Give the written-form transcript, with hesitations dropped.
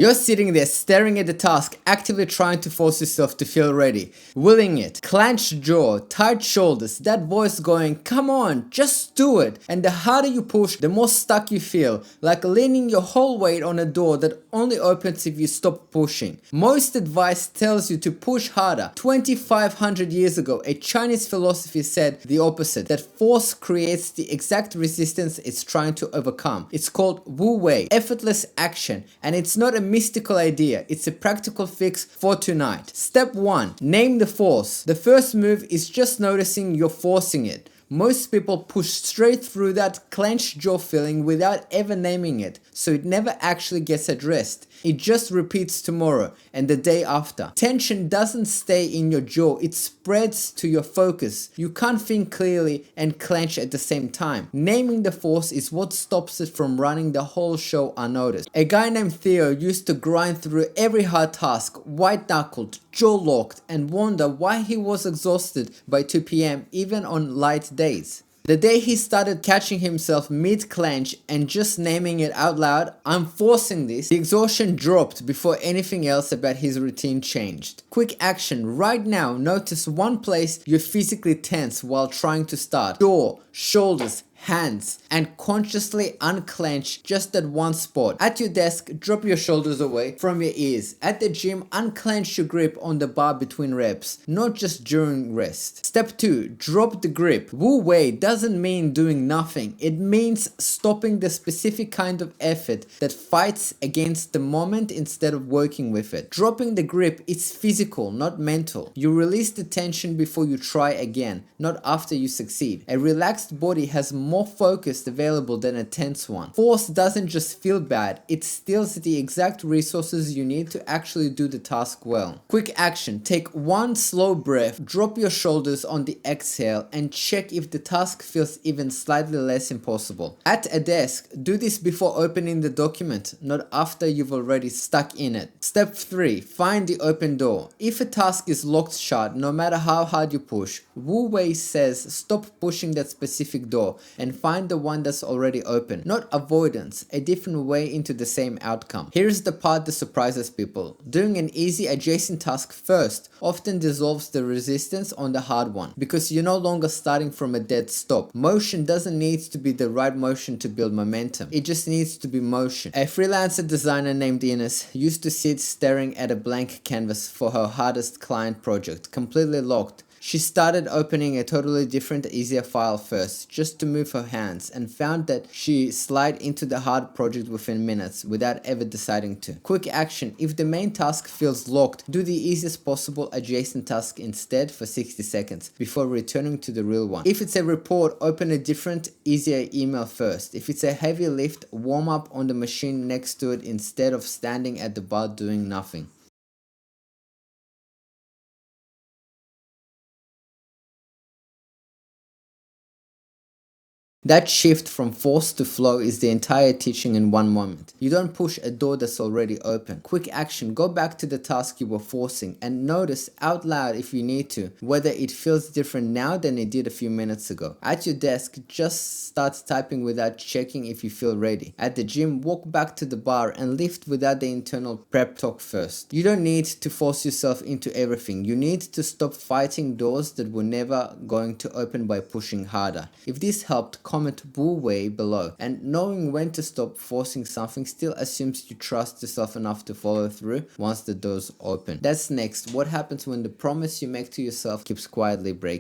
You're sitting there staring at the task, actively trying to force yourself to feel ready, willing it, clenched jaw, tight shoulders, that voice going, come on, just do it. And the harder you push, the more stuck you feel, like leaning your whole weight on a door that only opens if you stop pushing. Most advice tells you to push harder. 2500 years ago, a Chinese philosophy said the opposite, that force creates the exact resistance it's trying to overcome. It's called Wu Wei, effortless action, and it's not a mystical idea, it's a practical fix for tonight. Step 1. Name the force. The first move is just noticing you're forcing it. Most people push straight through that clenched jaw feeling without ever naming it, so it never actually gets addressed. It just repeats tomorrow and the day after. Tension doesn't stay in your jaw, it spreads to your focus. You can't think clearly and clench at the same time. Naming the force is what stops it from running the whole show unnoticed. A guy named Theo used to grind through every hard task, white-knuckled, jaw-locked, and wonder why he was exhausted by 2 p.m. even on light days. The day he started catching himself mid-clench and just naming it out loud, I'm forcing this, the exhaustion dropped before anything else about his routine changed. Quick action right now, notice one place you're physically tense while trying to start. Jaw, shoulders, hands, and consciously unclench just that one spot. At your desk, drop your shoulders away from your ears. At the gym, unclench your grip on the bar between reps, not just during rest. Step 2. Drop the grip. Wu Wei doesn't mean doing nothing. It means stopping the specific kind of effort that fights against the moment instead of working with it. Dropping the grip is physical, not mental. You release the tension before you try again, not after you succeed. A relaxed body has more focus available than a tense one. Force doesn't just feel bad, it steals the exact resources you need to actually do the task well. Quick action. Take one slow breath, drop your shoulders on the exhale, and check if the task feels even slightly less impossible. At a desk, do this before opening the document, not after you've already stuck in it. Step 3. Find the open door. If a task is locked shut, no matter how hard you push, Wu Wei says stop pushing that specific door and find the one that's already open. Not avoidance, a different way into the same outcome. Here's the part that surprises people. Doing an easy adjacent task first often dissolves the resistance on the hard one, because you're no longer starting from a dead stop. Motion doesn't need to be the right motion to build momentum. It just needs to be motion. A freelancer designer named Ines used to sit staring at a blank canvas for her hardest client project, completely locked. She started opening a totally different, easier file first, just to move her hands, and found that she slid into the hard project within minutes without ever deciding to. Quick action. If the main task feels locked, do the easiest possible adjacent task instead for 60 seconds before returning to the real one. If it's a report, open a different, easier email first. If it's a heavy lift, warm up on the machine next to it instead of standing at the bar doing nothing. That shift from force to flow is the entire teaching in one moment. You don't push a door that's already open. Quick action. Go back to the task you were forcing and notice out loud, if you need to, whether it feels different now than it did a few minutes ago. At your desk, just start typing without checking if you feel ready. At the gym, walk back to the bar and lift without the internal prep talk first. You don't need to force yourself into everything. You need to stop fighting doors that were never going to open by pushing harder. If this helped, comment Wu Wei below. And knowing when to stop forcing something still assumes you trust yourself enough to follow through once the doors open. That's next. What happens when the promise you make to yourself keeps quietly breaking?